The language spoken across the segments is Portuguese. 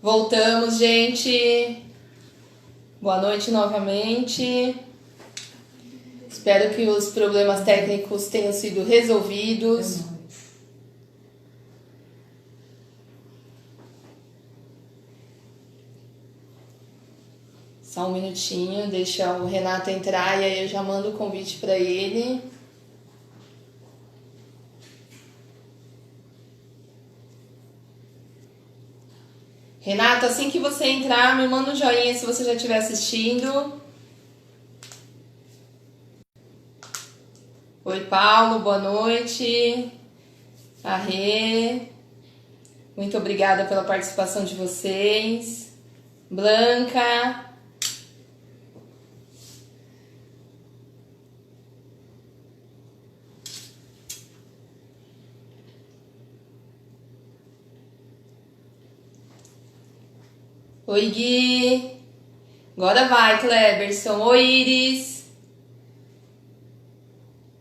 Voltamos, gente. Boa noite novamente. Espero que os problemas técnicos tenham sido resolvidos. Só um minutinho, deixa o Renato entrar e aí eu já mando o convite para ele. Renato, assim que você entrar, me manda um joinha se você já estiver assistindo. Oi, Paulo, boa noite. Arrê, muito obrigada pela participação de vocês. Blanca, oi, Gui. Agora vai, Kleberson. Oi, Iris.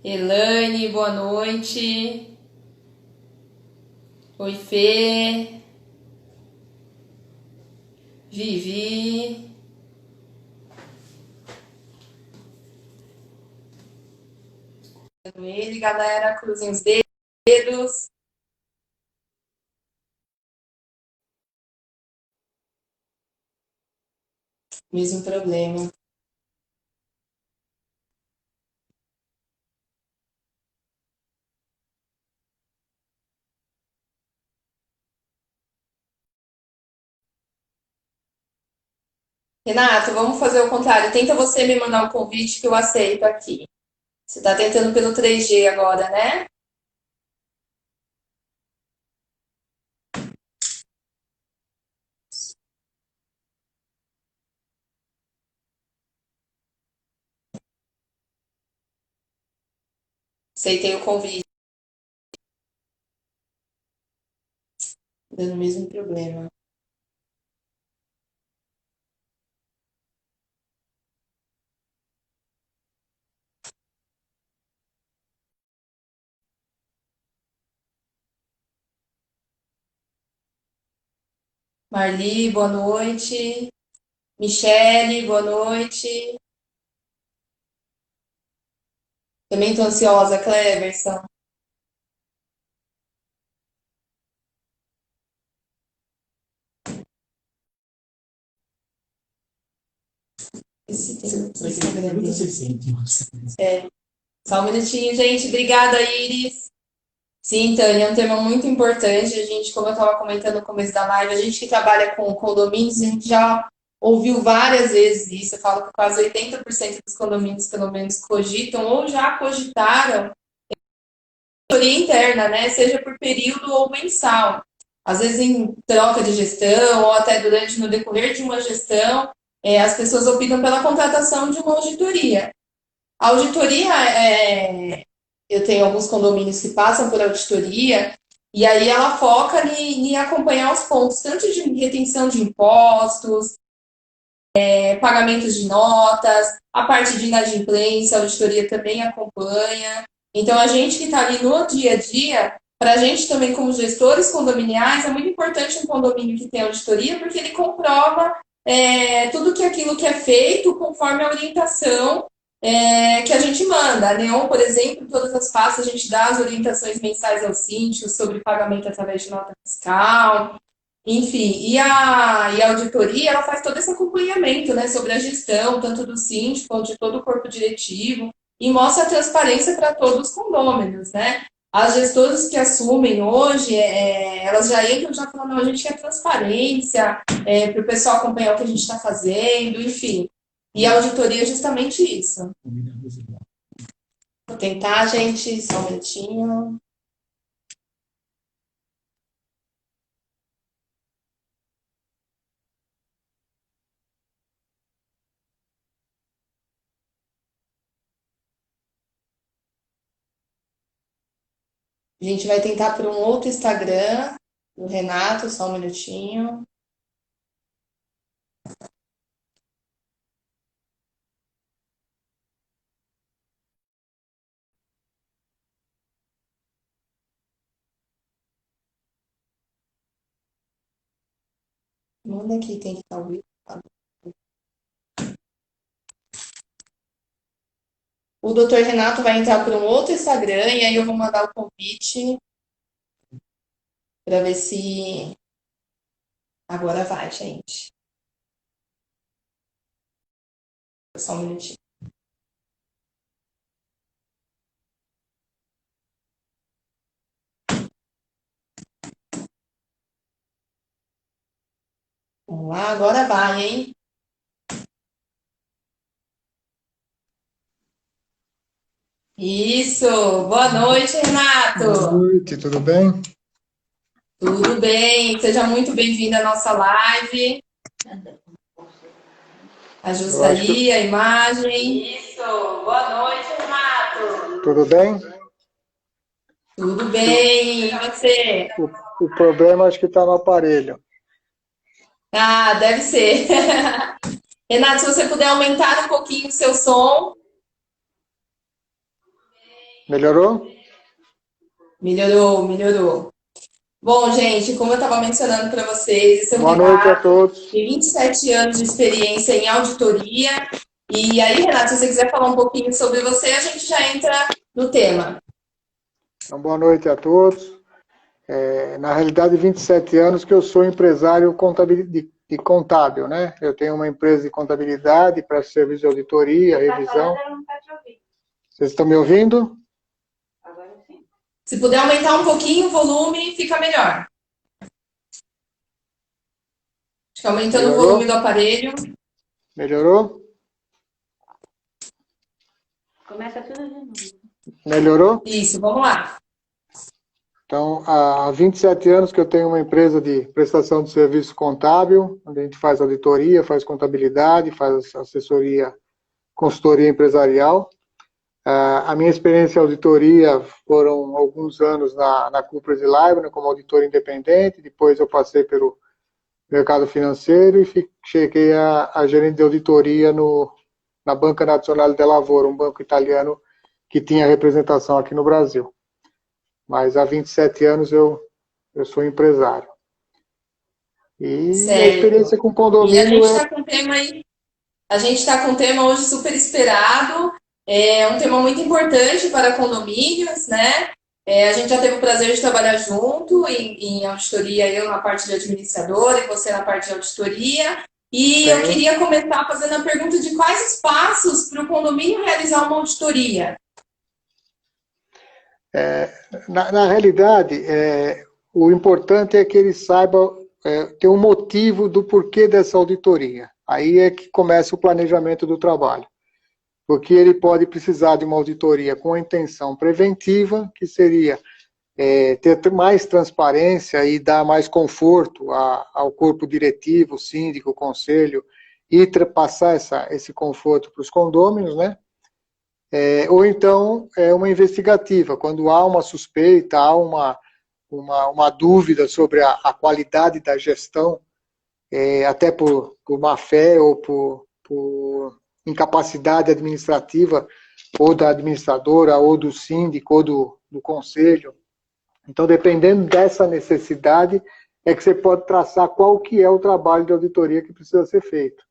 Elaine, boa noite. Oi, Fê. Vivi. Ele, galera, cruzem os dedos. Mesmo problema. Renato, vamos fazer o contrário. Tenta você me mandar um convite que eu aceito aqui. Você tá tentando pelo 3G agora, né? Aceitei o convite. Dando o mesmo problema. Marli, boa noite. Michele, boa noite. Também tô ansiosa, Cleverson. Esse tem o Instagram dele. É. Só um minutinho, gente. Obrigada, Iris. Sim, Tânia, é um tema muito importante. A gente, como eu estava comentando no começo da live, a gente que trabalha com condomínios, a gente já ouviu várias vezes isso. Eu falo que quase 80% dos condomínios, pelo menos, cogitam ou já cogitaram auditoria interna, né? Seja por período ou mensal. Às vezes em troca de gestão ou até durante no decorrer de uma gestão, as pessoas optam pela contratação de uma auditoria. A auditoria, eu tenho alguns condomínios que passam por auditoria, e aí ela foca em acompanhar os pontos, tanto de retenção de impostos, pagamentos de notas, a parte de inadimplência, a auditoria também acompanha. Então, a gente que está ali no dia a dia, para a gente também, como gestores condominiais, é muito importante um condomínio que tem auditoria, porque ele comprova tudo que aquilo que é feito conforme a orientação que a gente manda. A Neon, por exemplo, todas as pastas a gente dá as orientações mensais aos síndicos sobre pagamento através de nota fiscal, enfim, e a auditoria, ela faz todo esse acompanhamento, né, sobre a gestão, tanto do síndico quanto de todo o corpo diretivo, e mostra a transparência para todos os condôminos, né? As gestoras que assumem hoje, elas já entram já falando, não, a gente quer transparência, para o pessoal acompanhar o que a gente está fazendo, enfim. E a auditoria é justamente isso. Vou tentar, gente, só um minutinho. A gente vai tentar por um outro Instagram do Renato, só um minutinho. Manda aqui quem que tá ouvindo. O doutor Renato vai entrar por um outro Instagram e aí eu vou mandar o convite para ver se agora vai, gente. Só um minutinho. Vamos lá, agora vai, hein? Isso! Boa noite, Boa Renato! noite, tudo bem? Tudo bem? Seja muito bem-vindo à nossa live. Eu Ajusta acho que aí a imagem. Isso! Boa noite, Renato! tudo bem. Tudo Acho que bem? E você? o problema acho que está no aparelho. Ah, deve ser. Renato, se você puder aumentar um pouquinho o seu som. Melhorou? Melhorou, melhorou. Bom, gente, como eu estava mencionando para vocês, esse é o Boa noite a Renato, todos. tem 27 anos de experiência em auditoria. E aí, Renato, se você quiser falar um pouquinho sobre você, a gente já entra no tema. Então, boa noite a todos. Na realidade, 27 anos que eu sou empresário de contábil, né? Eu tenho uma empresa de contabilidade para serviço de auditoria, revisão. Vocês estão me ouvindo? Se puder aumentar um pouquinho o volume, fica melhor. Acho que aumentando o volume Melhorou? do aparelho. Melhorou? Começa tudo de novo. Melhorou? Isso, vamos lá. Então, há 27 anos que eu tenho uma empresa de prestação de serviço contábil, onde a gente faz auditoria, faz contabilidade, faz assessoria, consultoria empresarial. A minha experiência em auditoria foram alguns anos na Coopers & Lybrand, como auditor independente, depois eu passei pelo mercado financeiro e cheguei a gerente de auditoria na Banca Nazionale del Lavoro, um banco italiano que tinha representação aqui no Brasil. Mas há 27 anos eu sou empresário. E a Certo. experiência com E a condomínio gente é... está com um tema aí. A gente está com um tema hoje super esperado. É um tema muito importante para condomínios, né? A gente já teve o prazer de trabalhar junto em auditoria, eu na parte de administradora e você na parte de auditoria. E eu Sim. queria começar fazendo a pergunta de quais os passos para o condomínio realizar uma auditoria. Na realidade, o importante é que ele saiba ter um motivo do porquê dessa auditoria. Aí é que começa o planejamento do trabalho. Porque ele pode precisar de uma auditoria com a intenção preventiva, que seria ter mais transparência e dar mais conforto ao corpo diretivo, síndico, conselho, e passar esse conforto para os condôminos, né? Ou então uma investigativa, quando há uma suspeita, há uma dúvida sobre a qualidade da gestão, até por má fé ou por incapacidade administrativa, ou da administradora, ou do síndico, ou do conselho. Então, dependendo dessa necessidade, é que você pode traçar qual que é o trabalho de auditoria que precisa ser feito.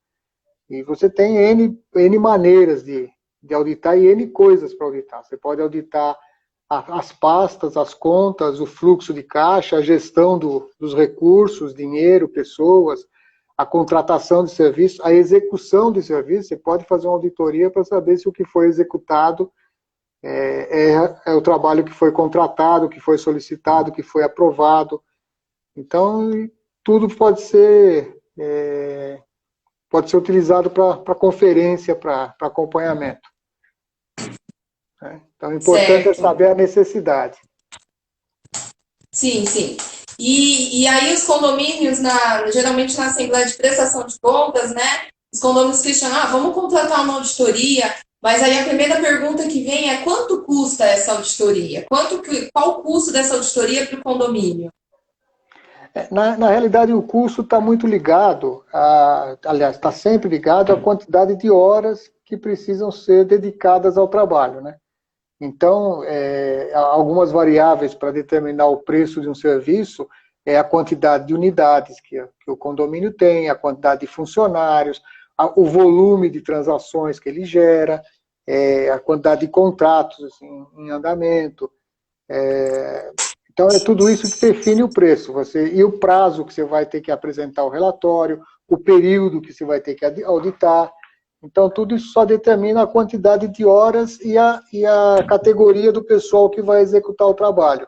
E você tem N maneiras de auditar e N coisas para auditar. Você pode auditar as pastas, as contas, o fluxo de caixa, a gestão dos recursos, dinheiro, pessoas, a contratação de serviço, a execução de serviço. Você pode fazer uma auditoria para saber se o que foi executado é o trabalho que foi contratado, que foi solicitado, que foi aprovado. Então, tudo pode ser utilizado para conferência, para acompanhamento. Então, o importante é Certo. saber a necessidade. Sim, sim. E aí os condomínios, geralmente na Assembleia de Prestação de Contas, né? Os condomínios questionam, vamos contratar uma auditoria, mas aí a primeira pergunta que vem é quanto custa essa auditoria? Qual o custo dessa auditoria para o condomínio? Na realidade, o custo está muito ligado, aliás, está sempre ligado à quantidade de horas que precisam ser dedicadas ao trabalho, né? Então, algumas variáveis para determinar o preço de um serviço é a quantidade de unidades que o condomínio tem, a quantidade de funcionários, o volume de transações que ele gera, a quantidade de contratos assim, em andamento. Então, é tudo isso que define o preço. E o prazo que você vai ter que apresentar o relatório, o período que você vai ter que auditar. Então, tudo isso só determina a quantidade de horas e a categoria do pessoal que vai executar o trabalho.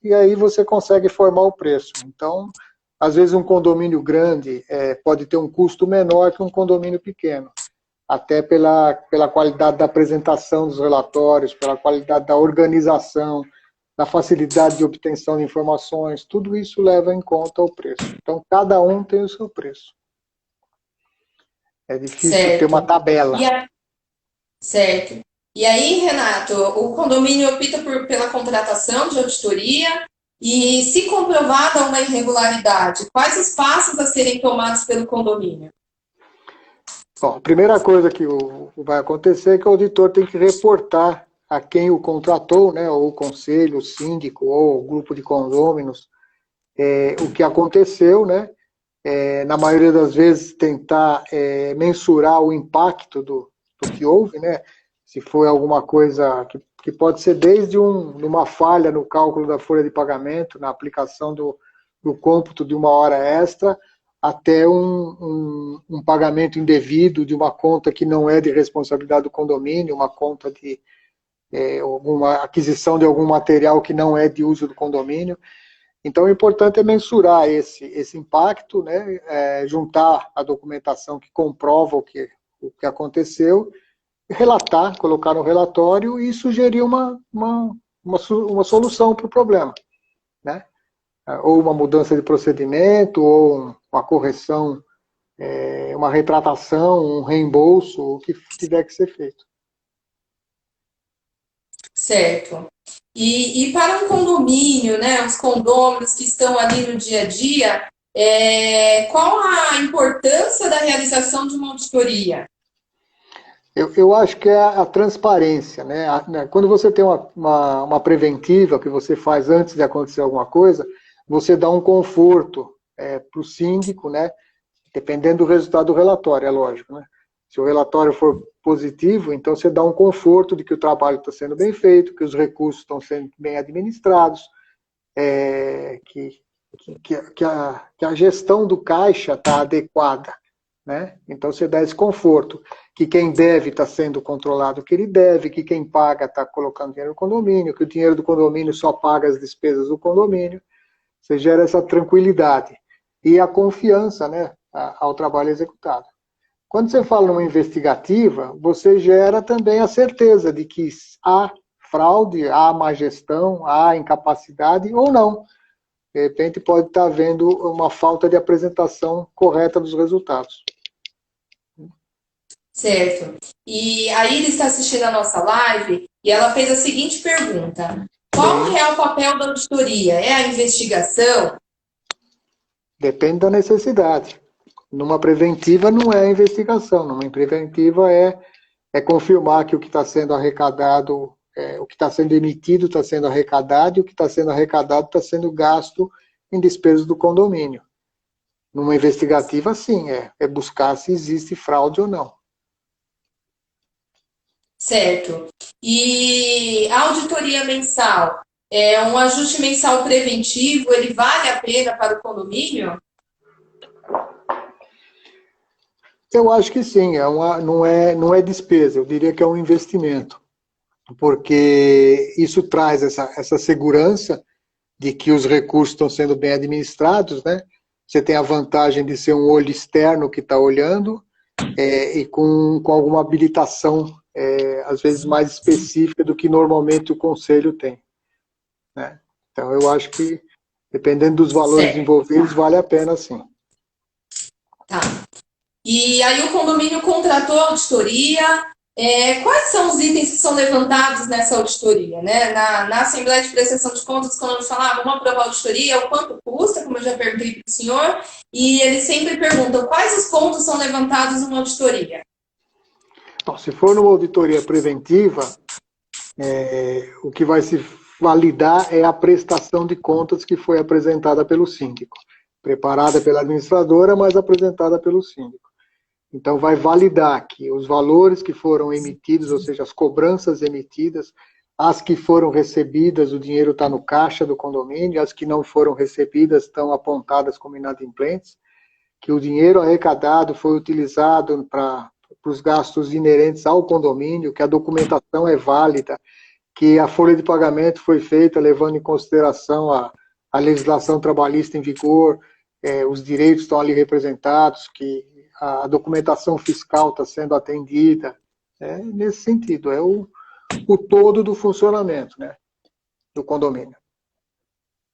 E aí você consegue formar o preço. Então, às vezes um condomínio grande pode ter um custo menor que um condomínio pequeno, até pela qualidade da apresentação dos relatórios, pela qualidade da organização, da facilidade de obtenção de informações, tudo isso leva em conta o preço. Então, cada um tem o seu preço. É difícil ter uma tabela. Certo. E aí, Renato, o condomínio opta pela contratação de auditoria e, se comprovada uma irregularidade, quais os passos a serem tomados pelo condomínio? Bom, a primeira coisa que vai acontecer é que o auditor tem que reportar a quem o contratou, né, ou o conselho, o síndico, ou o grupo de condôminos, o que aconteceu, né, na maioria das vezes tentar mensurar o impacto do que houve, né, se foi alguma coisa que pode ser desde uma falha no cálculo da folha de pagamento, na aplicação do cômputo de uma hora extra, até um pagamento indevido de uma conta que não é de responsabilidade do condomínio, uma conta de alguma aquisição de algum material que não é de uso do condomínio. Então, o importante é mensurar esse impacto, né, juntar a documentação que comprova o que aconteceu, relatar, colocar no relatório e sugerir uma solução para o problema, né? Ou uma mudança de procedimento, ou uma correção, uma retratação, um reembolso, o que tiver que ser feito. Certo. E para um condomínio, né, os condôminos que estão ali no dia a dia, qual a importância da realização de uma auditoria? Eu acho que é a transparência, né? Quando você tem uma preventiva que você faz antes de acontecer alguma coisa, você dá um conforto para o síndico, né? Dependendo do resultado do relatório, é lógico, né? Se o relatório for positivo, então você dá um conforto de que o trabalho está sendo bem feito, que os recursos estão sendo bem administrados, que a gestão do caixa está adequada, né? Então você dá esse conforto, que quem deve está sendo controlado o que ele deve, que quem paga está colocando dinheiro no condomínio, que o dinheiro do condomínio só paga as despesas do condomínio. Você gera essa tranquilidade e a confiança, né, ao trabalho executado. Quando você fala numa investigativa, você gera também a certeza de que há fraude, há má gestão, há incapacidade ou não. De repente pode estar havendo uma falta de apresentação correta dos resultados. Certo. E a Iris está assistindo a nossa live e ela fez a seguinte pergunta: qual é o papel da auditoria? É a investigação? Depende da necessidade. Numa preventiva não é a investigação, numa preventiva é confirmar que o que está sendo arrecadado, o que está sendo emitido está sendo arrecadado e o que está sendo arrecadado está sendo gasto em despesas do condomínio. Numa investigativa, sim, é buscar se existe fraude ou não. Certo. E a auditoria mensal, um ajuste mensal preventivo, ele vale a pena para o condomínio? Eu acho que sim, não é despesa, eu diria que é um investimento, porque isso traz essa segurança de que os recursos estão sendo bem administrados, né? Você tem a vantagem de ser um olho externo que está olhando e com alguma habilitação, às vezes mais específica do que normalmente o conselho tem, né? Então eu acho que, dependendo dos valores envolvidos, vale a pena sim. Tá. E aí o condomínio contratou a auditoria. Quais são os itens que são levantados nessa auditoria, né? Na Assembleia de Prestação de Contas, os condomínios falam, vamos aprovar a auditoria, o quanto custa, como eu já perguntei para o senhor, e eles sempre perguntam quais os pontos são levantados numa auditoria. Bom, se for numa auditoria preventiva, o que vai se validar é a prestação de contas que foi apresentada pelo síndico. Preparada pela administradora, mas apresentada pelo síndico. Então, vai validar que os valores que foram emitidos, ou seja, as cobranças emitidas, as que foram recebidas, o dinheiro está no caixa do condomínio, as que não foram recebidas estão apontadas como inadimplentes, que o dinheiro arrecadado foi utilizado para os gastos inerentes ao condomínio, que a documentação é válida, que a folha de pagamento foi feita levando em consideração a legislação trabalhista em vigor, os direitos estão ali representados, que a documentação fiscal está sendo atendida. Nesse sentido, é o todo do funcionamento, né, do condomínio.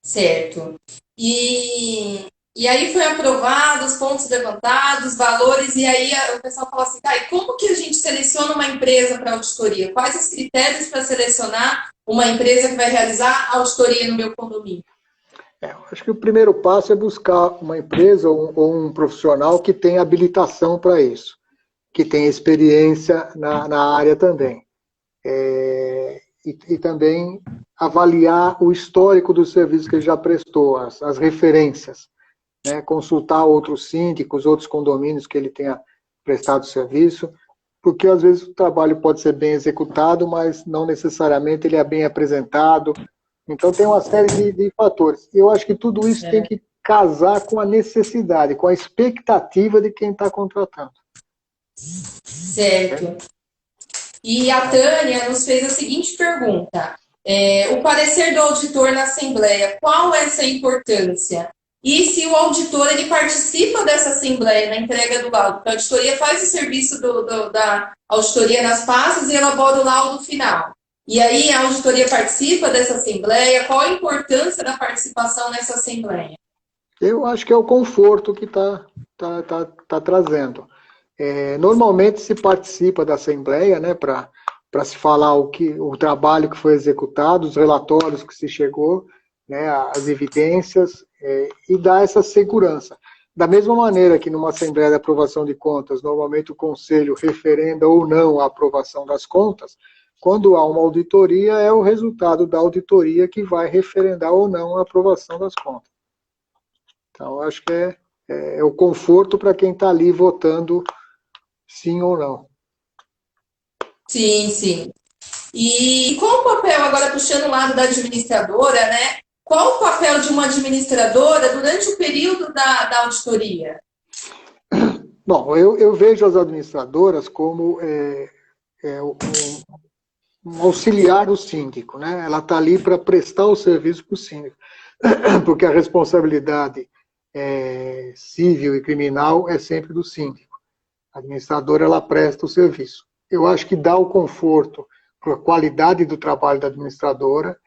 Certo. E aí foi aprovado, os pontos levantados, valores, e aí o pessoal falou assim, tá, e como que a gente seleciona uma empresa para auditoria? Quais os critérios para selecionar uma empresa que vai realizar a auditoria no meu condomínio? Acho que o primeiro passo é buscar uma empresa ou um profissional que tenha habilitação para isso, que tenha experiência na área também. E também avaliar o histórico do serviço que ele já prestou, as referências, né? Consultar outros síndicos, outros condomínios que ele tenha prestado serviço, porque às vezes o trabalho pode ser bem executado, mas não necessariamente ele é bem apresentado. Então tem uma série de fatores. Eu acho que tudo isso tem que casar com a necessidade, com a expectativa de quem está contratando. Certo. E a Tânia nos fez a seguinte pergunta. O parecer do auditor na Assembleia, qual é essa importância? E se o auditor ele participa dessa Assembleia, na entrega do laudo? Porque a auditoria faz o serviço da auditoria nas pastas e elabora o laudo final. E aí a auditoria participa dessa Assembleia? Qual a importância da participação nessa Assembleia? Eu acho que é o conforto que está trazendo. Normalmente se participa da Assembleia, né, para se falar o trabalho que foi executado, os relatórios que se chegou, né, as evidências, e dar essa segurança. Da mesma maneira que numa Assembleia de Aprovação de Contas, normalmente o Conselho referenda ou não a aprovação das contas, quando há uma auditoria, é o resultado da auditoria que vai referendar ou não a aprovação das contas. Então, acho que é o conforto para quem está ali votando sim ou não. Sim, sim. E qual o papel, agora puxando o lado da administradora, né? Qual o papel de uma administradora durante o período da auditoria? Bom, eu vejo as administradoras como um auxiliar do síndico, né? Ela está ali para prestar o serviço para o síndico, porque a responsabilidade civil e criminal é sempre do síndico. A administradora, ela presta o serviço. Eu acho que dá o conforto para a qualidade do trabalho da administradora,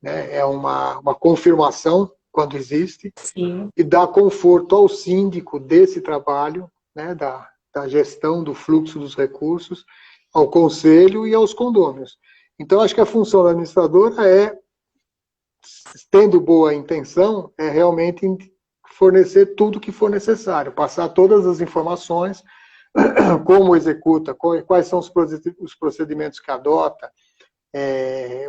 né? É uma confirmação quando existe. Sim. E dá conforto ao síndico desse trabalho, né? Da gestão do fluxo dos recursos, ao conselho e aos condôminos. Então, acho que a função da administradora tendo boa intenção, é realmente fornecer tudo que for necessário, passar todas as informações, como executa, quais são os procedimentos que adota,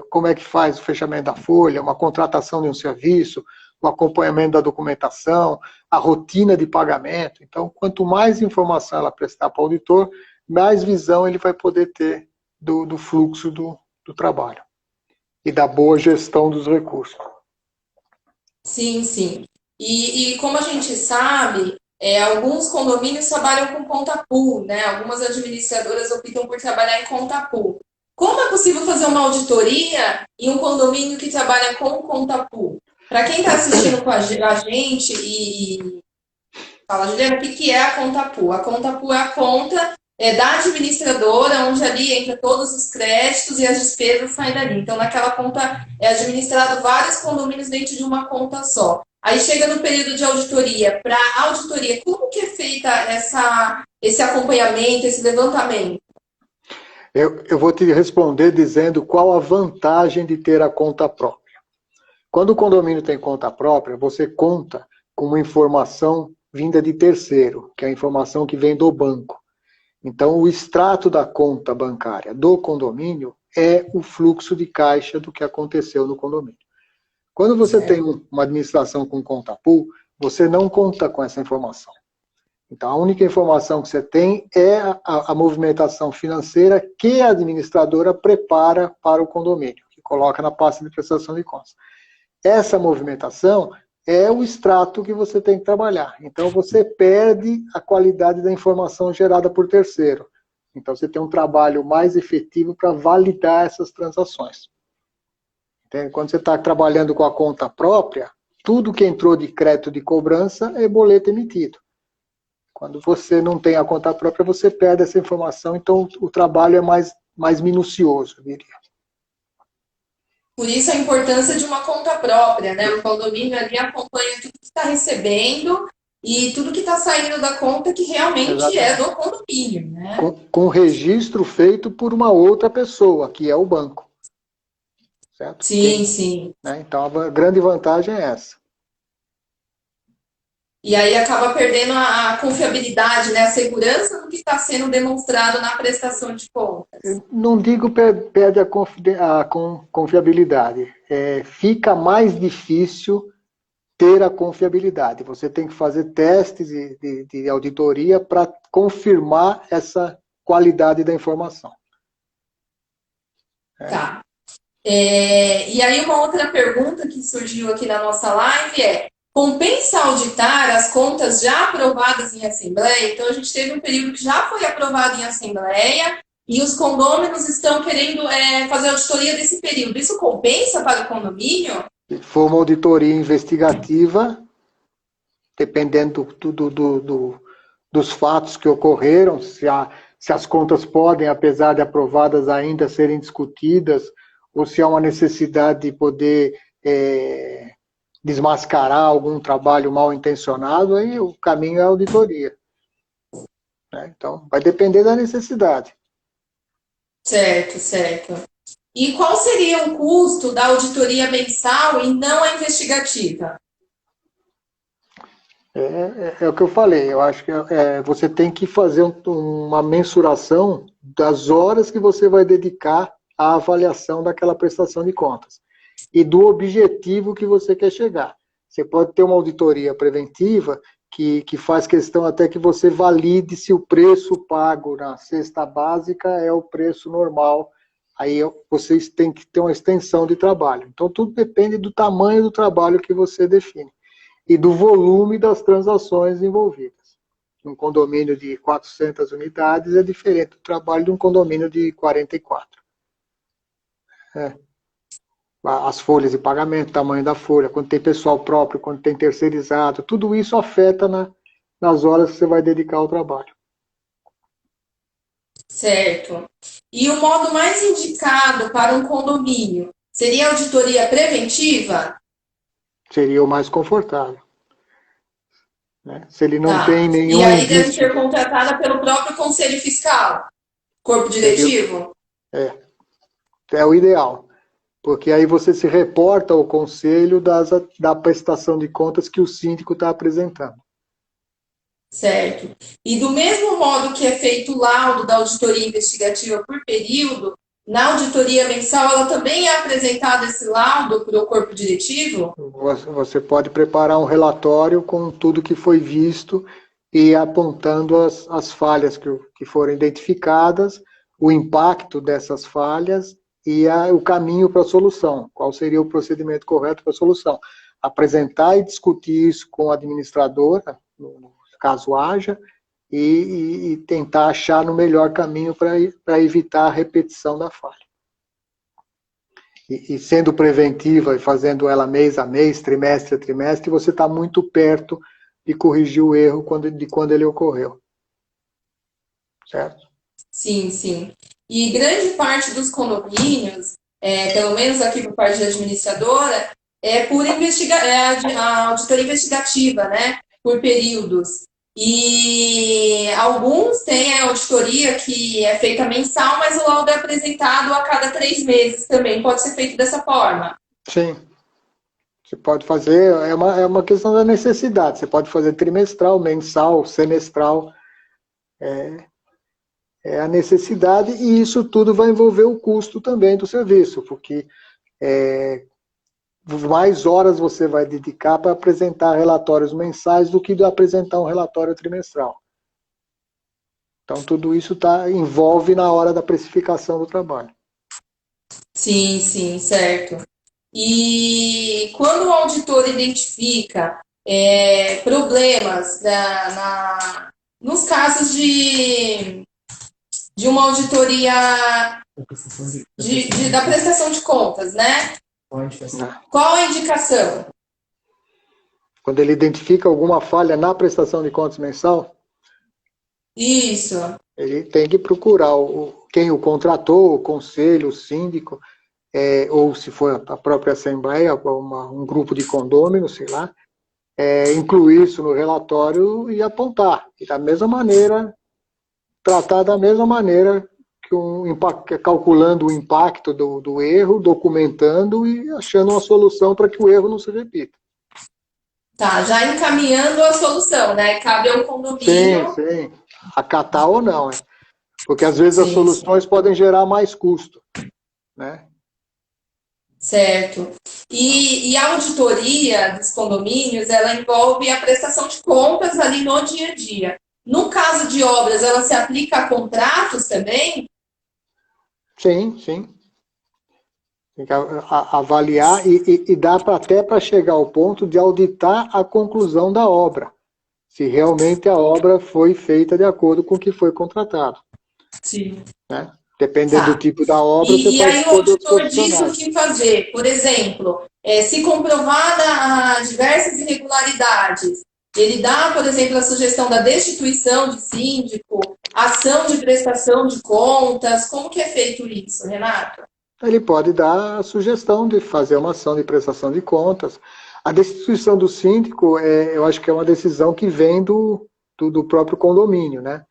como é que faz o fechamento da folha, uma contratação de um serviço, o acompanhamento da documentação, a rotina de pagamento. Então, quanto mais informação ela prestar para o auditor, mais visão ele vai poder ter do fluxo do trabalho e da boa gestão dos recursos. Sim, sim. E como a gente sabe, alguns condomínios trabalham com conta pool, né? Algumas administradoras optam por trabalhar em conta pool. Como é possível fazer uma auditoria em um condomínio que trabalha com conta pool? Para quem está assistindo com a gente e fala, Juliana, o que é a conta pool? A conta pool é a conta da administradora, onde ali entra todos os créditos e as despesas saem dali. Então, naquela conta é administrado vários condomínios dentro de uma conta só. Aí chega no período de auditoria. Para a auditoria, como que é feita esse acompanhamento, esse levantamento? Eu vou te responder dizendo qual a vantagem de ter a conta própria. Quando o condomínio tem conta própria, você conta com uma informação vinda de terceiro, que é a informação que vem do banco. Então, o extrato da conta bancária do condomínio é o fluxo de caixa do que aconteceu no condomínio. Quando você tem uma administração com conta pool, você não conta com essa informação. Então, a única informação que você tem é a movimentação financeira que a administradora prepara para o condomínio, que coloca na pasta de prestação de contas. Essa movimentação é o extrato que você tem que trabalhar. Então, você perde a qualidade da informação gerada por terceiro. Então, você tem um trabalho mais efetivo para validar essas transações. Entende? Quando você está trabalhando com a conta própria, tudo que entrou de crédito de cobrança é boleto emitido. Quando você não tem a conta própria, você perde essa informação, então o trabalho é mais minucioso, eu diria. Por isso a importância de uma conta própria, né? O condomínio ali acompanha tudo que está recebendo e tudo que está saindo da conta que realmente é do condomínio, né? Com registro feito por uma outra pessoa, que é o banco. Certo? Sim, sim. Né? Então a grande vantagem é essa. E aí acaba perdendo a confiabilidade, né? A segurança do que está sendo demonstrado na prestação de contas. Eu não digo perde a confiabilidade. Fica mais difícil ter a confiabilidade. Você tem que fazer testes de auditoria para confirmar essa qualidade da informação. Tá. E aí uma outra pergunta que surgiu aqui na nossa live é: compensa auditar as contas já aprovadas em assembleia? Então a gente teve um período que já foi aprovado em assembleia e os condôminos estão querendo fazer auditoria desse período. Isso compensa para o condomínio? Se for uma auditoria investigativa, dependendo dos fatos que ocorreram, se as contas podem, apesar de aprovadas, ainda serem discutidas, ou se há uma necessidade de poder desmascarar algum trabalho mal intencionado, aí o caminho é a auditoria. Né? Então, vai depender da necessidade. Certo, certo. E qual seria o custo da auditoria mensal e não a investigativa? É o que eu falei, eu acho que você tem que fazer uma mensuração das horas que você vai dedicar à avaliação daquela prestação de contas e do objetivo que você quer chegar. Você pode ter uma auditoria preventiva que faz questão até que você valide se o preço pago na cesta básica é o preço normal. Aí vocês têm que ter uma extensão de trabalho. Então, tudo depende do tamanho do trabalho que você define e do volume das transações envolvidas. Um condomínio de 400 unidades é diferente do trabalho de um condomínio de 44. As folhas de pagamento, tamanho da folha, quando tem pessoal próprio, quando tem terceirizado, tudo isso afeta nas horas que você vai dedicar ao trabalho. Certo. E o modo mais indicado para um condomínio seria a auditoria preventiva? Seria o mais confortável. Né? Se ele não tem nenhum E aí indício... deve ser contratada pelo próprio Conselho Fiscal, corpo diretivo? É o ideal. Porque aí você se reporta ao conselho da prestação de contas que o síndico está apresentando. Certo. E do mesmo modo que é feito o laudo da auditoria investigativa por período, na auditoria mensal ela também é apresentado esse laudo para o corpo diretivo? Você pode preparar um relatório com tudo que foi visto e apontando as falhas que foram identificadas, o impacto dessas falhas e o caminho para a solução. Qual seria o procedimento correto para a solução? Apresentar e discutir isso com a administradora, no caso haja, e tentar achar no melhor caminho para evitar a repetição da falha. E sendo preventiva e fazendo ela mês a mês, trimestre a trimestre, você está muito perto de corrigir o erro de quando ele ocorreu. Certo? Sim, sim. E grande parte dos condomínios, pelo menos aqui por parte da administradora, é por a auditoria investigativa, né? Por períodos. E alguns têm a auditoria que é feita mensal, mas o laudo é apresentado a cada 3 meses também. Pode ser feito dessa forma? Sim. Você pode fazer, é uma questão da necessidade. Você pode fazer trimestral, mensal, semestral. é a necessidade, e isso tudo vai envolver o custo também do serviço, porque mais horas você vai dedicar para apresentar relatórios mensais do que de apresentar um relatório trimestral. Então, tudo isso envolve na hora da precificação do trabalho. Sim, sim, certo. E quando o auditor identifica problemas nos casos de uma auditoria da prestação de contas, né? Qual a indicação? Quando ele identifica alguma falha na prestação de contas mensal, isso. Ele tem que procurar quem o contratou, o conselho, o síndico, ou se for a própria assembleia, um grupo de condôminos, sei lá, incluir isso no relatório e apontar. E da mesma maneira, tratar da mesma maneira que calculando o impacto do erro, documentando e achando uma solução para que o erro não se repita. Tá, já encaminhando a solução, né? Cabe ao condomínio. Sim. Acatar ou não, porque às vezes as soluções podem gerar mais custo, né? Certo. E a auditoria dos condomínios, ela envolve a prestação de contas ali no dia a dia. No caso de obras, ela se aplica a contratos também? Sim. Tem que avaliar e dá até para chegar ao ponto de auditar a conclusão da obra, se realmente a obra foi feita de acordo com o que foi contratado. Sim. Né? Dependendo do tipo da obra, você e pode aí o auditor diz o que fazer. Por exemplo, se comprovada diversas irregularidades, ele dá, por exemplo, a sugestão da destituição de síndico, ação de prestação de contas. Como que é feito isso, Renato? Ele pode dar a sugestão de fazer uma ação de prestação de contas. A destituição do síndico, eu acho que é uma decisão que vem do próprio condomínio, né?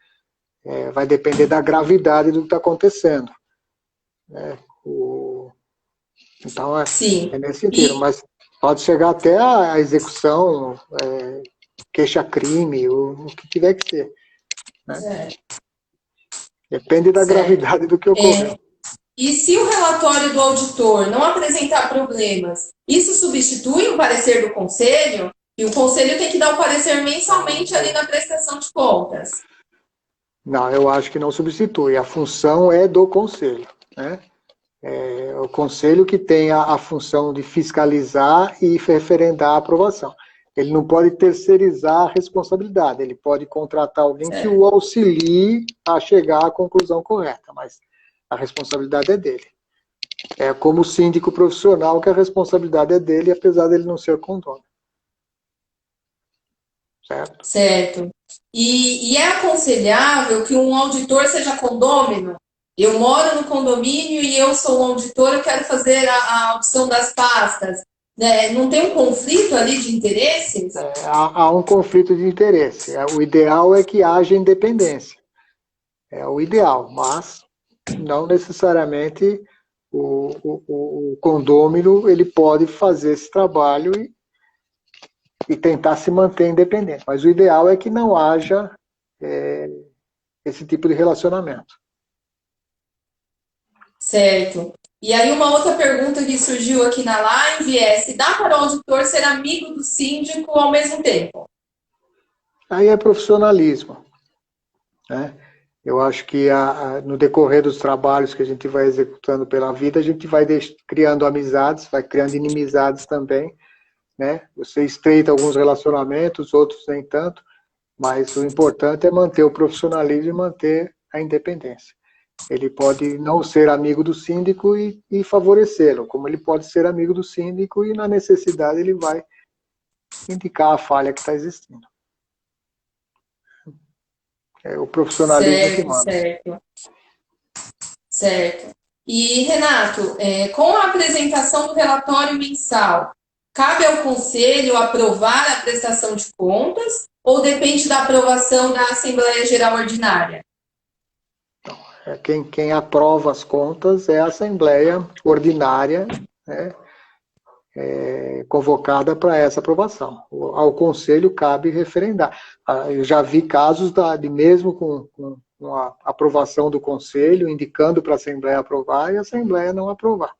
Vai depender da gravidade do que está acontecendo. Né? Então, é nesse sentido. Mas pode chegar até a execução, queixa-crime, o que tiver que ser. Né? Depende da gravidade do que ocorreu. E se o relatório do auditor não apresentar problemas, isso substitui o parecer do conselho? E o conselho tem que dar o parecer mensalmente ali na prestação de contas. Não, eu acho que não substitui. A função é do conselho. Né? É o conselho que tem a função de fiscalizar e referendar a aprovação. Ele não pode terceirizar a responsabilidade. Ele pode contratar alguém que o auxilie a chegar à conclusão correta, mas a responsabilidade é dele. É como o síndico profissional, que a responsabilidade é dele, apesar dele não ser condômino. Certo. E é aconselhável que um auditor seja condômino? Eu moro no condomínio e eu sou um auditor, eu quero fazer a audição das pastas. Não tem um conflito ali de interesses? Há um conflito de interesse. O ideal é que haja independência. É o ideal, mas não necessariamente o condômino ele pode fazer esse trabalho e tentar se manter independente. Mas o ideal é que não haja esse tipo de relacionamento. Certo. E aí uma outra pergunta que surgiu aqui na live é se dá para o auditor ser amigo do síndico ao mesmo tempo? Aí é profissionalismo. Né? Eu acho que no decorrer dos trabalhos que a gente vai executando pela vida, a gente vai criando amizades, vai criando inimizades também. Né? Você estreita alguns relacionamentos, outros nem tanto, mas o importante é manter o profissionalismo e manter a independência. Ele pode não ser amigo do síndico e favorecê-lo, como ele pode ser amigo do síndico e, na necessidade, ele vai indicar a falha que está existindo. É o profissionalismo que manda. Certo. E, Renato, com a apresentação do relatório mensal, cabe ao conselho aprovar a prestação de contas ou depende da aprovação da Assembleia Geral Ordinária? Quem aprova as contas é a Assembleia Ordinária, né, convocada para essa aprovação. Ao Conselho cabe referendar. Eu já vi casos de mesmo com uma aprovação do Conselho, indicando para a Assembleia aprovar e a Assembleia não aprovar.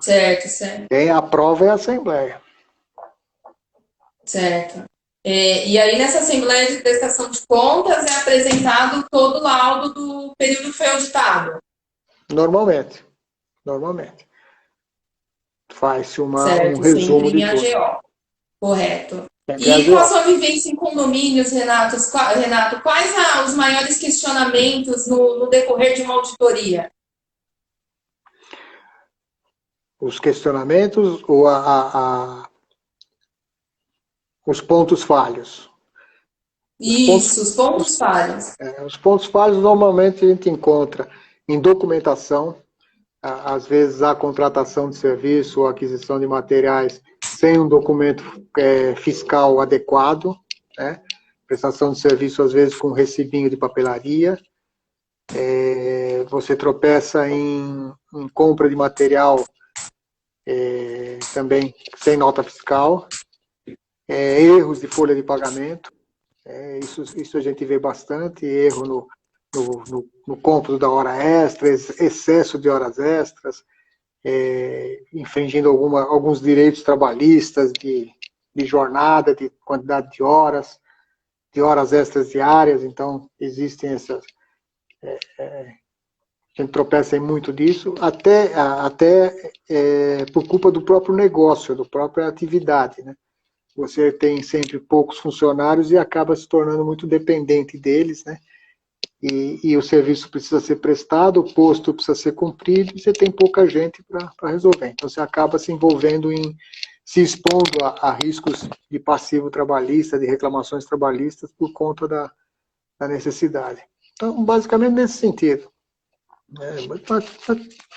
Certo, certo. Quem aprova é a Assembleia. Certo. E aí, nessa Assembleia de Prestação de Contas, é apresentado todo o laudo do período que foi auditado? Normalmente. Faz-se um Certo, resumo sempre de em tudo. AGO. Correto. Sempre em E com a AGO. sua vivência em condomínios, Renato, quais os maiores questionamentos no decorrer de uma auditoria? Os questionamentos ou os pontos falhos? Isso, os pontos falhos. Os pontos falhos normalmente a gente encontra em documentação, às vezes há contratação de serviço ou aquisição de materiais sem um documento fiscal adequado, né? Prestação de serviço às vezes com recibinho de papelaria, você tropeça em compra de material também sem nota fiscal, erros de folha de pagamento, isso a gente vê bastante, erro no cômputo da hora extra, excesso de horas extras, infringindo alguns direitos trabalhistas de jornada, de quantidade de horas extras diárias, então existem essas... a gente tropeça em muito disso, até por culpa do próprio negócio, da própria atividade, né? Você tem sempre poucos funcionários e acaba se tornando muito dependente deles, né? E o serviço precisa ser prestado, o posto precisa ser cumprido, e você tem pouca gente para resolver. Então, você acaba se envolvendo se expondo a riscos de passivo trabalhista, de reclamações trabalhistas, por conta da necessidade. Então, basicamente nesse sentido.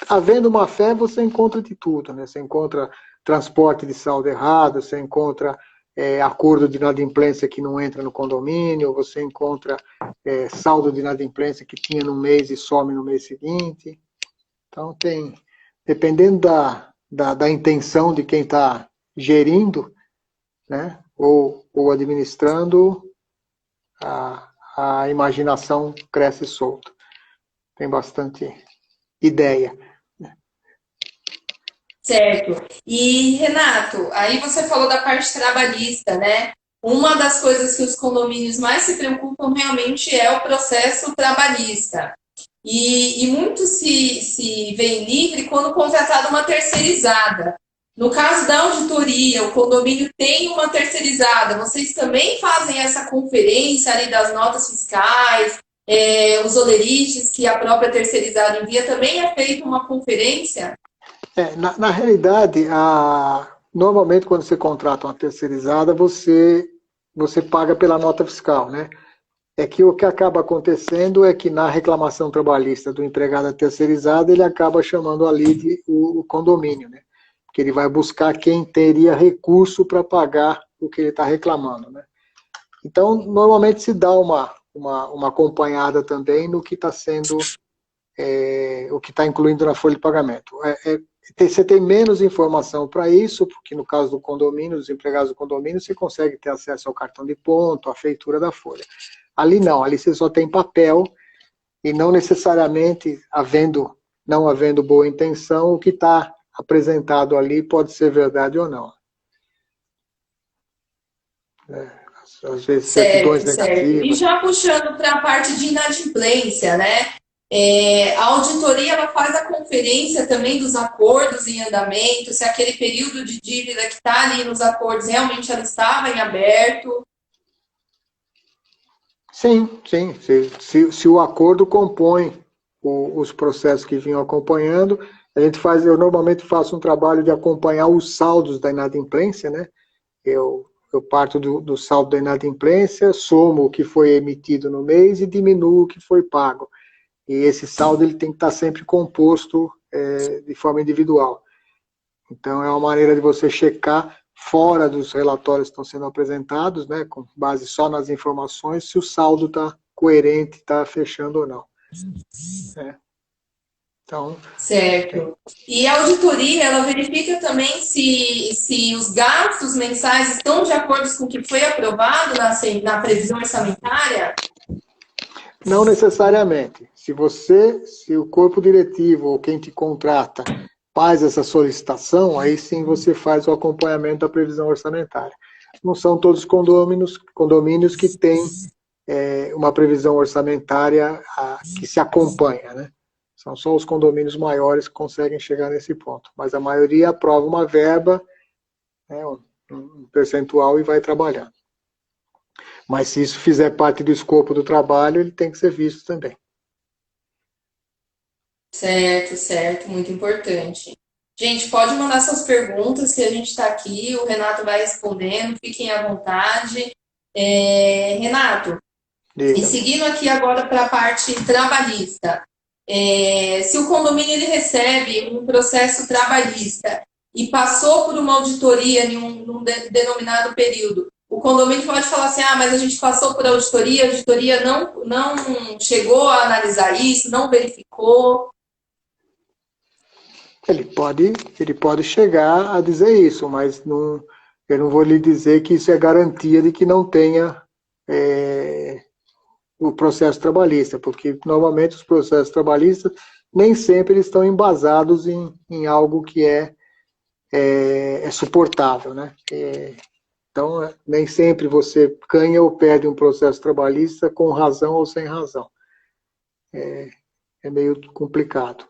Havendo má fé, você encontra de tudo, né? Você encontra transporte de saldo errado, você encontra acordo de inadimplência que não entra no condomínio, você encontra saldo de inadimplência que tinha no mês e some no mês seguinte. Então, dependendo da intenção de quem está gerindo, né, ou administrando, a imaginação cresce solta. Tem bastante ideia. Certo. E, Renato, aí você falou da parte trabalhista, né? Uma das coisas que os condomínios mais se preocupam realmente é o processo trabalhista. E muito se vê livre quando contratada uma terceirizada. No caso da auditoria, o condomínio tem uma terceirizada. Vocês também fazem essa conferência ali das notas fiscais, os olerites que a própria terceirizada envia, também é feita uma conferência? Na realidade, normalmente quando você contrata uma terceirizada, você paga pela nota fiscal, né? É que o que acaba acontecendo é que na reclamação trabalhista do empregado terceirizado, ele acaba chamando ali o condomínio, né? Porque ele vai buscar quem teria recurso para pagar o que ele está reclamando, né? Então, normalmente se dá uma acompanhada também no que está sendo, o que está incluindo na folha de pagamento. Você tem menos informação para isso, porque no caso do condomínio, dos empregados do condomínio, você consegue ter acesso ao cartão de ponto, à feitura da folha. Ali não, ali você só tem papel e não necessariamente, não havendo boa intenção, o que está apresentado ali pode ser verdade ou não. Às vezes certidões negativas. E já puxando para a parte de inadimplência, né? A auditoria ela faz a conferência também dos acordos em andamento, se aquele período de dívida que está ali nos acordos realmente ela estava em aberto. Sim. Se o acordo compõe os processos que vinham acompanhando, eu normalmente faço um trabalho de acompanhar os saldos da inadimplência, né? Eu parto do saldo da inadimplência, somo o que foi emitido no mês e diminuo o que foi pago. E esse saldo ele tem que estar sempre composto de forma individual. Então, é uma maneira de você checar, fora dos relatórios que estão sendo apresentados, né, com base só nas informações, se o saldo está coerente, está fechando ou não. Então, Certo. E a auditoria, ela verifica também se os gastos mensais estão de acordo com o que foi aprovado na previsão orçamentária? não necessariamente. Se o corpo diretivo ou quem te contrata faz essa solicitação, aí sim você faz o acompanhamento da previsão orçamentária. Não são todos os condomínios que têm uma previsão orçamentária que se acompanha, né? São só os condomínios maiores que conseguem chegar nesse ponto. Mas a maioria aprova uma verba, né, um percentual e vai trabalhando. Mas se isso fizer parte do escopo do trabalho, ele tem que ser visto também. Certo, certo, muito importante. Gente, pode mandar suas perguntas que a gente está aqui, o Renato vai respondendo, fiquem à vontade. Renato, e seguindo aqui agora para a parte trabalhista, se o condomínio ele recebe um processo trabalhista e passou por uma auditoria em um denominado período, o condomínio pode falar assim, mas a gente passou por auditoria, a auditoria não chegou a analisar isso, não verificou. Ele pode chegar a dizer isso, mas eu não vou lhe dizer que isso é garantia de que não tenha o processo trabalhista, porque normalmente os processos trabalhistas nem sempre estão embasados em algo que é suportável, né? Então, nem sempre você ganha ou perde um processo trabalhista com razão ou sem razão. É meio complicado.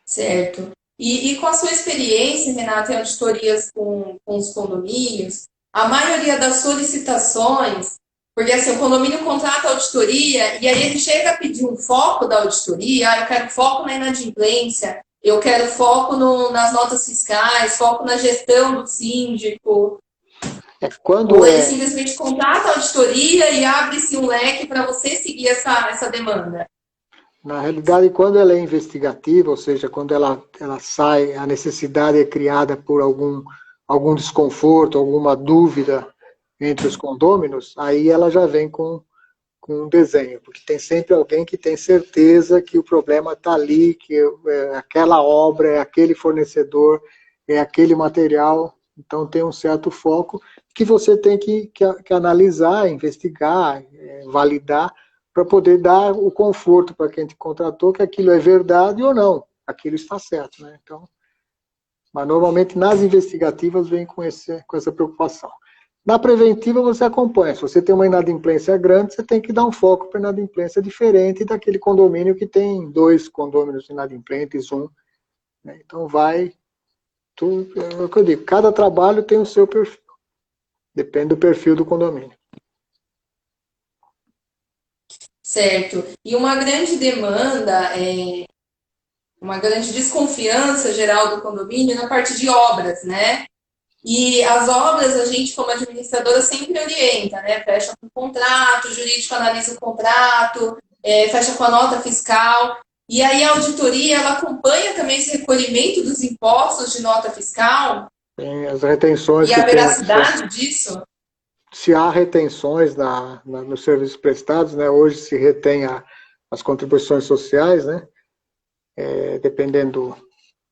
Certo. E com a sua experiência, Renata, em auditorias com os condomínios, a maioria das solicitações, porque assim, o condomínio contrata a auditoria e aí ele chega a pedir um foco da auditoria, eu quero foco na inadimplência, eu quero foco nas notas fiscais, foco na gestão do síndico. Ou ele simplesmente contrata a auditoria e abre-se um leque para você seguir essa demanda? Na realidade, quando ela é investigativa, ou seja, quando ela sai, a necessidade é criada por algum desconforto, alguma dúvida entre os condôminos, aí ela já vem com um desenho, porque tem sempre alguém que tem certeza que o problema está ali, que aquela obra, é aquele fornecedor, é aquele material, então tem um certo foco que você tem que analisar, investigar, validar, para poder dar o conforto para quem te contratou que aquilo é verdade ou não, aquilo está certo, né? Então, mas normalmente nas investigativas vem com essa preocupação. Na preventiva você acompanha, se você tem uma inadimplência grande, você tem que dar um foco para inadimplência diferente daquele condomínio que tem 2 condôminos inadimplentes, né? Então é o que eu digo, cada trabalho tem o seu perfil, depende do perfil do condomínio. Certo. E uma grande demanda, uma grande desconfiança geral do condomínio na parte de obras, né? E as obras, a gente, como administradora, sempre orienta, né? Fecha com o contrato, o jurídico analisa o contrato, fecha com a nota fiscal. E aí a auditoria, ela acompanha também esse recolhimento dos impostos de nota fiscal? Tem as retenções. E a veracidade disso? Se há retenções nos serviços prestados, né? Hoje se retém as contribuições sociais, né? Dependendo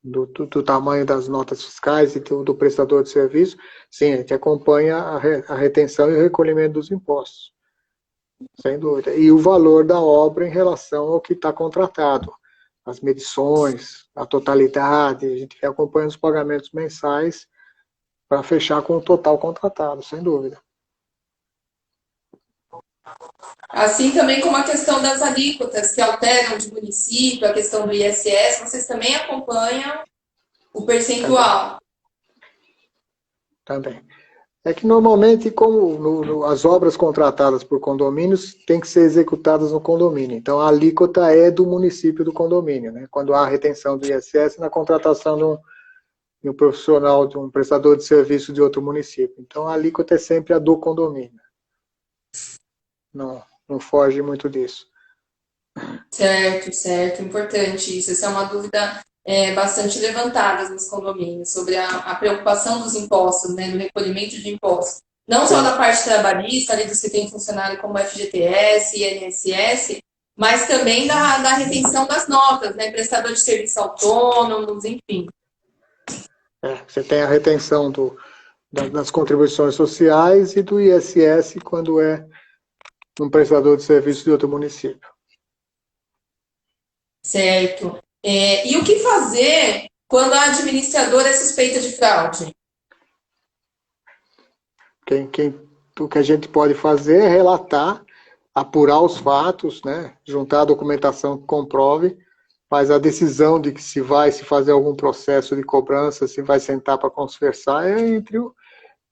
do tamanho das notas fiscais e do prestador de serviço, sim, a gente acompanha a retenção e o recolhimento dos impostos, sem dúvida. E o valor da obra em relação ao que está contratado, as medições, a totalidade, a gente acompanha os pagamentos mensais para fechar com o total contratado, sem dúvida. Assim também como a questão das alíquotas que alteram de município, a questão do ISS, vocês também acompanham o percentual? Também. É que normalmente, como as obras contratadas por condomínios têm que ser executadas no condomínio. Então, a alíquota é do município do condomínio, né? Quando há retenção do ISS na contratação de um profissional, de um prestador de serviço de outro município. Então, a alíquota é sempre a do condomínio. Não foge muito disso. Certo, certo. Importante isso. Essa é uma dúvida bastante levantada nos condomínios, sobre a preocupação dos impostos, né, do recolhimento de impostos. Não só da parte trabalhista, ali dos que têm funcionário como FGTS, INSS, mas também da retenção das notas, né? Prestador de serviço autônomos, enfim. Você tem a retenção das contribuições sociais e do ISS quando é um prestador de serviço de outro município. Certo. E o que fazer quando a administradora é suspeita de fraude? O que a gente pode fazer é relatar, apurar os fatos, né, juntar a documentação que comprove, mas a decisão de que se vai se fazer algum processo de cobrança, se vai sentar para conversar, é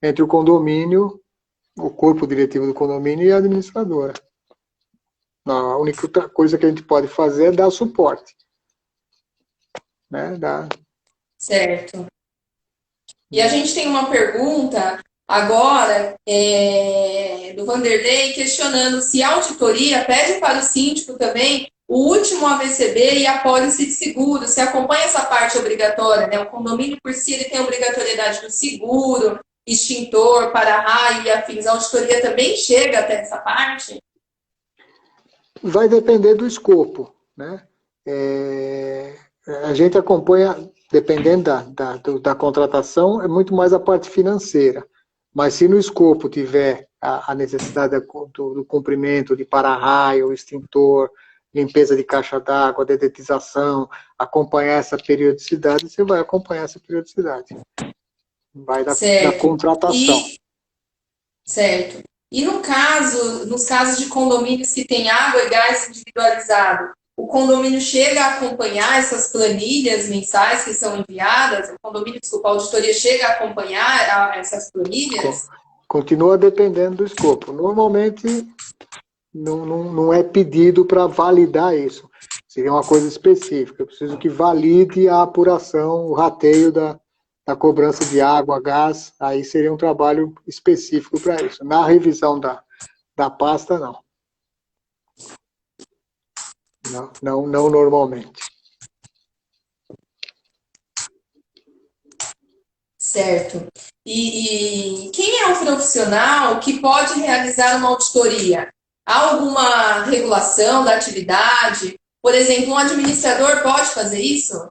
entre o condomínio, o corpo diretivo do condomínio e a administradora. A única coisa que a gente pode fazer é dar suporte. Né? Certo. E a gente tem uma pergunta agora do Vanderlei questionando se a auditoria pede para o síndico também o último AVCB e a pólice de seguro, se acompanha essa parte obrigatória, né? O condomínio por si ele tem a obrigatoriedade do seguro, extintor, para-raio e afins. A auditoria também chega até essa parte? Vai depender do escopo, né? A gente acompanha, dependendo da contratação, é muito mais a parte financeira. Mas se no escopo tiver a necessidade do cumprimento de para-raio, extintor, limpeza de caixa d'água, dedetização, acompanhar essa periodicidade, você vai acompanhar essa periodicidade. Vai da contratação. Certo. E nos casos de condomínios que tem água e gás individualizado, o condomínio chega a acompanhar essas planilhas mensais que são enviadas? O condomínio, desculpa, a auditoria chega a acompanhar essas planilhas? Continua dependendo do escopo. Normalmente, não é pedido para validar isso. Seria uma coisa específica. Eu preciso que valide a apuração, o rateio da cobrança de água, gás. Aí seria um trabalho específico para isso. Na revisão da pasta, não. Não normalmente. Certo. E quem é o profissional que pode realizar uma auditoria? Há alguma regulação da atividade? Por exemplo, um administrador pode fazer isso?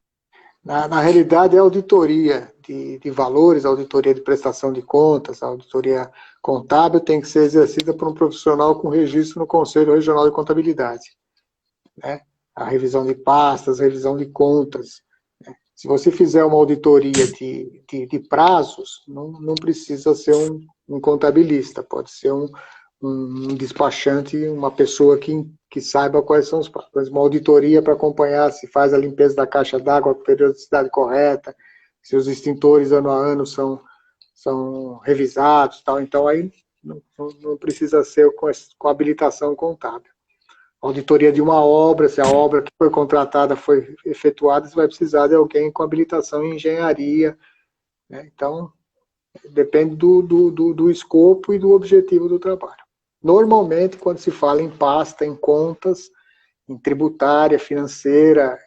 Na realidade, é auditoria de valores, auditoria de prestação de contas, a auditoria contábil tem que ser exercida por um profissional com registro no Conselho Regional de Contabilidade. Né? A revisão de pastas, revisão de contas. Né? Se você fizer uma auditoria de prazos, não precisa ser um contabilista, pode ser um despachante, uma pessoa que saiba quais são os prazos. Uma auditoria para acompanhar se faz a limpeza da caixa d'água com a periodicidade correta, se os extintores ano a ano são revisados, tal. Então aí não precisa ser com habilitação contábil. Auditoria de uma obra, se a obra que foi contratada foi efetuada, você vai precisar de alguém com habilitação em engenharia. Né? Então, depende do escopo e do objetivo do trabalho. Normalmente, quando se fala em pasta, em contas, em tributária, financeira,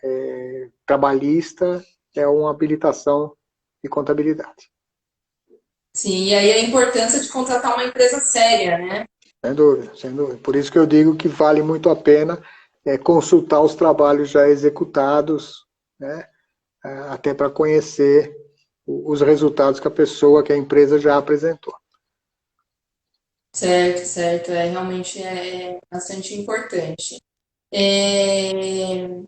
trabalhista, é uma habilitação de contabilidade. Sim, e aí a importância de contratar uma empresa séria, né? Sem dúvida, sem dúvida. Por isso que eu digo que vale muito a pena consultar os trabalhos já executados, né, até para conhecer os resultados que a empresa já apresentou. Certo. Realmente é bastante importante. E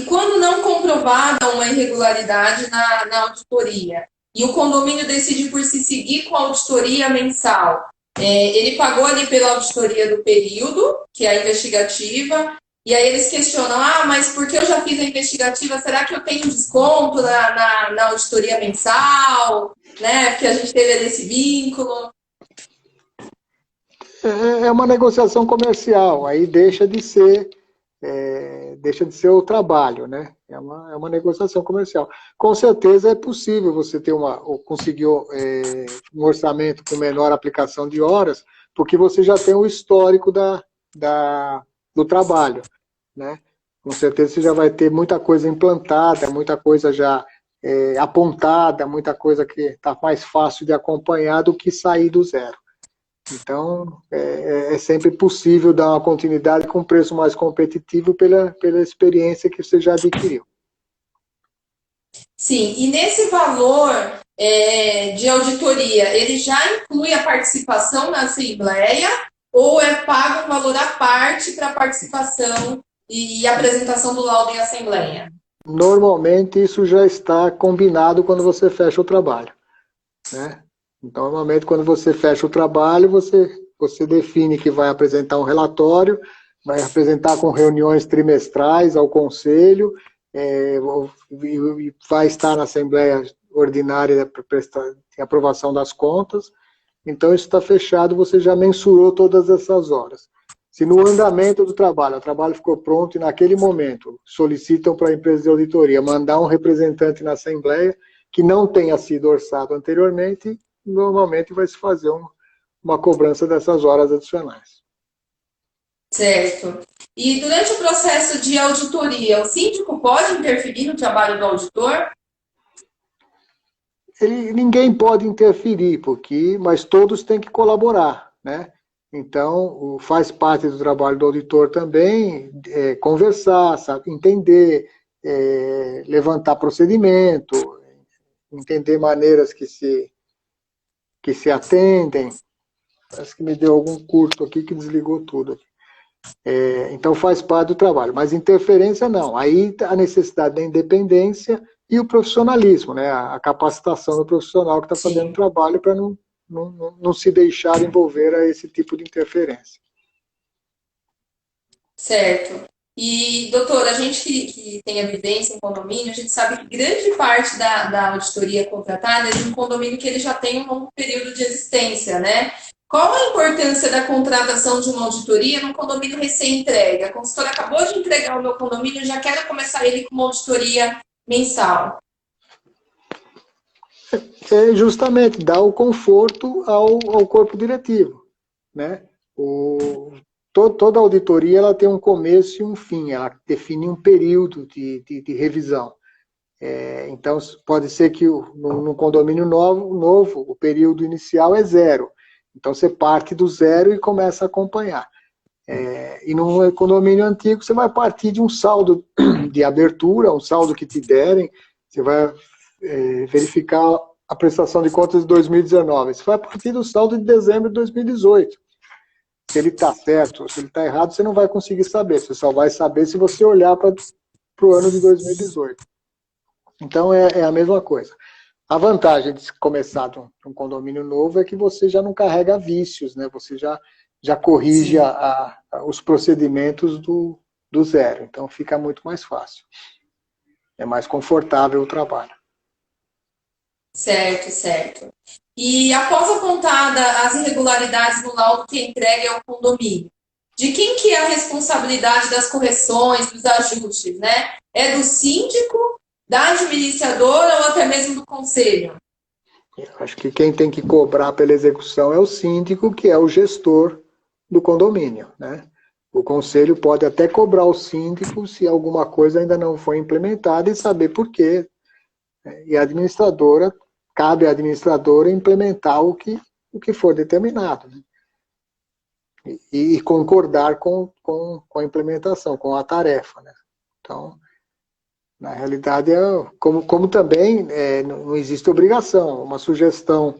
quando não comprovada uma irregularidade na auditoria, e o condomínio decide por se seguir com a auditoria mensal, ele pagou ali pela auditoria do período, que é a investigativa, e aí eles questionam, mas porque eu já fiz a investigativa, será que eu tenho desconto na auditoria mensal? Né? Porque a gente teve esse vínculo. É uma negociação comercial, aí deixa de ser o trabalho, né? É uma negociação comercial. Com certeza é possível você conseguir um orçamento com menor aplicação de horas, porque você já tem o histórico do trabalho, né? Com certeza você já vai ter muita coisa implantada, muita coisa já apontada, muita coisa que está mais fácil de acompanhar do que sair do zero. Então, é sempre possível dar uma continuidade com preço mais competitivo pela experiência que você já adquiriu. Sim, e nesse valor de auditoria, ele já inclui a participação na Assembleia ou é pago um valor à parte para participação e apresentação do laudo em Assembleia? Normalmente, isso já está combinado quando você fecha o trabalho, né? Então, normalmente, quando você fecha o trabalho, você define que vai apresentar um relatório, vai apresentar com reuniões trimestrais ao conselho, e vai estar na Assembleia Ordinária para prestar aprovação das contas. Então, isso está fechado, você já mensurou todas essas horas. Se no andamento do trabalho, o trabalho ficou pronto e naquele momento solicitam para a empresa de auditoria mandar um representante na Assembleia que não tenha sido orçado anteriormente, normalmente vai se fazer uma cobrança dessas horas adicionais. Certo. E durante o processo de auditoria, o síndico pode interferir no trabalho do auditor? Ninguém pode interferir, mas todos têm que colaborar, né? Então, faz parte do trabalho do auditor também conversar, sabe, entender, levantar procedimento, entender maneiras que se atendem. Parece que me deu algum curto aqui que desligou tudo. Então faz parte do trabalho, mas interferência não. Aí a necessidade da independência e o profissionalismo, né? A capacitação do profissional que está fazendo o trabalho para não se deixar envolver a esse tipo de interferência. Certo. E, doutor, a gente que tem a vivência em condomínio, a gente sabe que grande parte da auditoria contratada é de um condomínio que ele já tem um longo período de existência, né? Qual a importância da contratação de uma auditoria num condomínio recém-entregue? A consultora acabou de entregar o meu condomínio, eu já quero começar ele com uma auditoria mensal. Justamente dar o conforto ao corpo diretivo, né? Toda auditoria ela tem um começo e um fim, ela define um período de revisão. Então, pode ser que no condomínio novo, o período inicial é 0. Então, você parte do 0 e começa a acompanhar. E num condomínio antigo, você vai partir de um saldo de abertura, um saldo que te derem, você vai verificar a prestação de contas de 2019. Você vai partir do saldo de dezembro de 2018. Se ele está certo ou se ele está errado, você não vai conseguir saber. Você só vai saber se você olhar para o ano de 2018. Então, é a mesma coisa. A vantagem de começar de um condomínio novo é que você já não carrega vícios, né? Você já corrige os procedimentos do zero. Então, fica muito mais fácil. É mais confortável o trabalho. Certo, certo. E após apontada as irregularidades no laudo que é entregue ao condomínio, de quem que é a responsabilidade das correções, dos ajustes, né? É do síndico, da administradora ou até mesmo do conselho? Eu acho que quem tem que cobrar pela execução é o síndico, que é o gestor do condomínio, né? O conselho pode até cobrar o síndico se alguma coisa ainda não foi implementada e saber por quê. E a administradora, cabe à administradora implementar o que for determinado, né? E concordar com a implementação, com a tarefa, né? Então, na realidade, como também não existe obrigação. Uma sugestão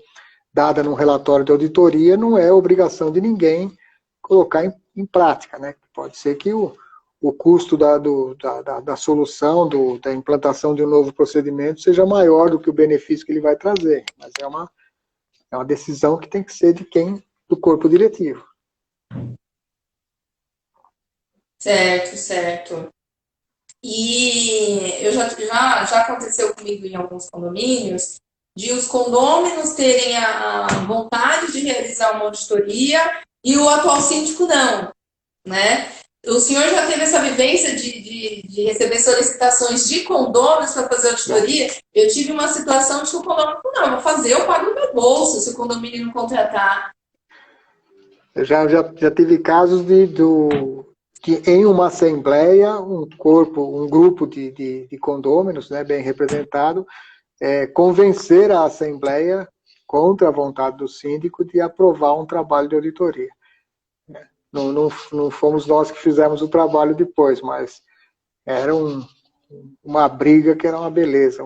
dada num relatório de auditoria não é obrigação de ninguém colocar em prática, né? Pode ser que o custo da solução, da implantação de um novo procedimento seja maior do que o benefício que ele vai trazer, mas é uma decisão que tem que ser do corpo diretivo. Certo, certo. E já aconteceu comigo em alguns condomínios, de os condôminos terem a vontade de realizar uma auditoria e o atual síndico não, né? O senhor já teve essa vivência de receber solicitações de condôminos para fazer auditoria? Eu tive uma situação de que o condomínio falou, não, vou fazer, eu pago no meu bolso se o condomínio não contratar. Eu já tive casos que em uma assembleia, um grupo de condôminos, né, bem representado, convencer a assembleia contra a vontade do síndico de aprovar um trabalho de auditoria. Não fomos nós que fizemos o trabalho depois, mas era uma briga que era uma beleza.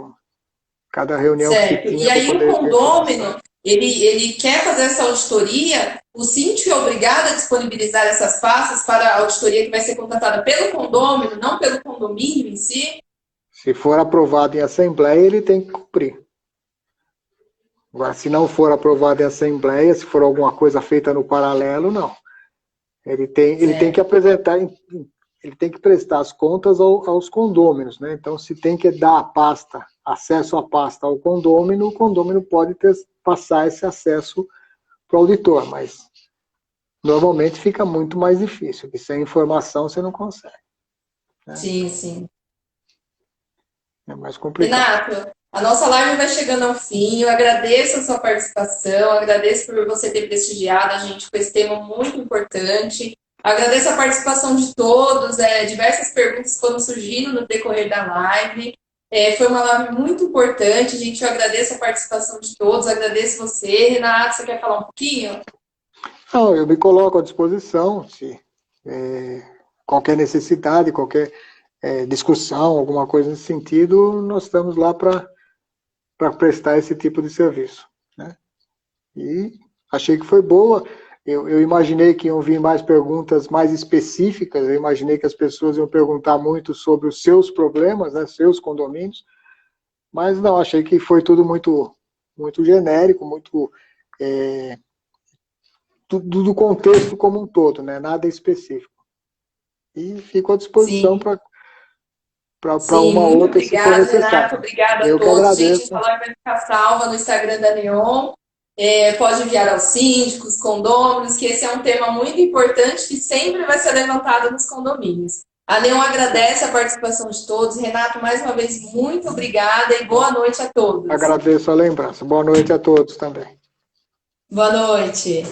Cada reunião que se Certo. tinha E aí para o poder ter informação. condômino, ele quer fazer essa auditoria, o síndico é obrigado a disponibilizar essas pastas para a auditoria que vai ser contratada pelo condômino, não pelo condomínio em si? Se for aprovado em assembleia, ele tem que cumprir. Agora, se não for aprovado em assembleia, se for alguma coisa feita no paralelo, não. Ele tem que apresentar, ele tem que prestar as contas aos condôminos, né? Então, se tem que dar a pasta, acesso à pasta ao condômino, o condômino pode passar esse acesso para o auditor, mas normalmente fica muito mais difícil, porque sem informação você não consegue. Né? Sim, sim. É mais complicado. Renato, a nossa live vai chegando ao fim. Eu agradeço a sua participação, agradeço por você ter prestigiado a gente com esse tema muito importante. Agradeço a participação de todos, diversas perguntas foram surgindo no decorrer da live. Foi uma live muito importante, gente. Eu agradeço a participação de todos, agradeço você. Renato, você quer falar um pouquinho? Não, eu me coloco à disposição, se qualquer necessidade, qualquer discussão, alguma coisa nesse sentido, nós estamos lá para prestar esse tipo de serviço. Né? E achei que foi boa. Eu imaginei que iam vir mais perguntas mais específicas, eu imaginei que as pessoas iam perguntar muito sobre os seus problemas, né, seus condomínios, mas não, achei que foi tudo muito, muito genérico, muito do contexto como um todo, né, nada específico. E fico à disposição para uma muito outra, se for obrigada, necessário. Renato. Obrigada a Eu que todos. agradeço. Gente, essa live vai ficar salva no Instagram da Neon. Pode enviar aos síndicos, condôminos, que esse é um tema muito importante que sempre vai ser levantado nos condomínios. A Neon agradece a participação de todos. Renato, mais uma vez, muito obrigada e boa noite a todos. Agradeço a lembrança. Boa noite a todos também. Boa noite.